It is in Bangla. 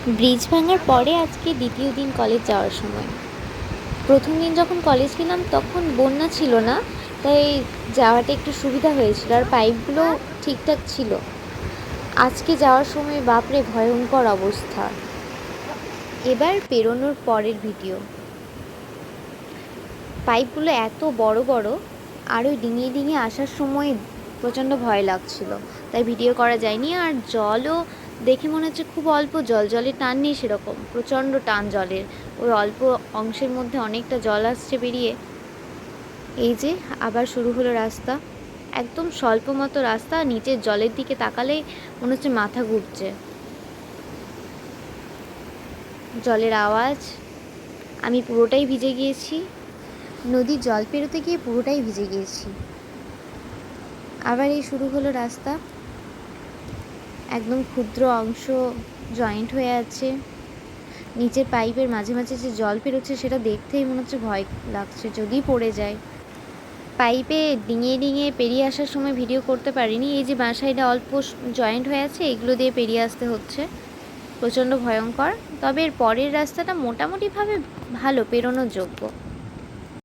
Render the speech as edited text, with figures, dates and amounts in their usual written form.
ব্রিজ ভাঙার পরে আজকে দ্বিতীয় দিন কলেজ যাওয়ার সময়। প্রথম দিন যখন কলেজ গেলাম তখন বন্যা ছিল না, তাই যাওয়াটা একটু সুবিধা হয়েছিল, আর পাইপগুলো ঠিকঠাক ছিল। আজকে যাওয়ার সময় বাপরে ভয়ঙ্কর অবস্থা। এবার পেরোনোর পরের ভিডিও। পাইপগুলো এত বড় বড়, আর ওই ডিঙিয়ে ডিঙিয়ে আসার সময় প্রচণ্ড ভয় লাগছিল, তাই ভিডিও করা যায়নি। আর জলও দেখে মনে হচ্ছে খুব অল্প জল, জলের টান নেই সেরকম, প্রচণ্ড টান জলের। ওই অল্প অংশের মধ্যে অনেকটা জল আসছে বেরিয়ে। এই যে আবার শুরু হলো রাস্তা, একদম স্বল্প মতো রাস্তা, নিচের জলের দিকে তাকালেই মনে হচ্ছে মাথা ঘুরছে। জলের আওয়াজ, আমি পুরোটাই ভিজে গিয়েছি, নদীর জল পেরোতে গিয়ে পুরোটাই ভিজে গিয়েছি। আবার এই শুরু হলো রাস্তা, একদম ক্ষুদ্র অংশ জয়েন্ট হয়ে আছে। নিচের পাইপের মাঝে মাঝে যে জল পেরোচ্ছে সেটা দেখতেই মনে হচ্ছে ভয় লাগছে যদি পড়ে যায়। পাইপে ডিঙিয়ে ডিঙিয়ে পেরিয়ে আসার সময় ভিডিও করতে পারিনি। এই যে বাঁ সাইডে অল্প জয়েন্ট হয়ে আছে, এগুলো দিয়ে পেরিয়ে আসতে হচ্ছে, প্রচণ্ড ভয়ঙ্কর। তবে এর পরের রাস্তাটা মোটামুটিভাবে ভালো, পেরোনোর যোগ্য।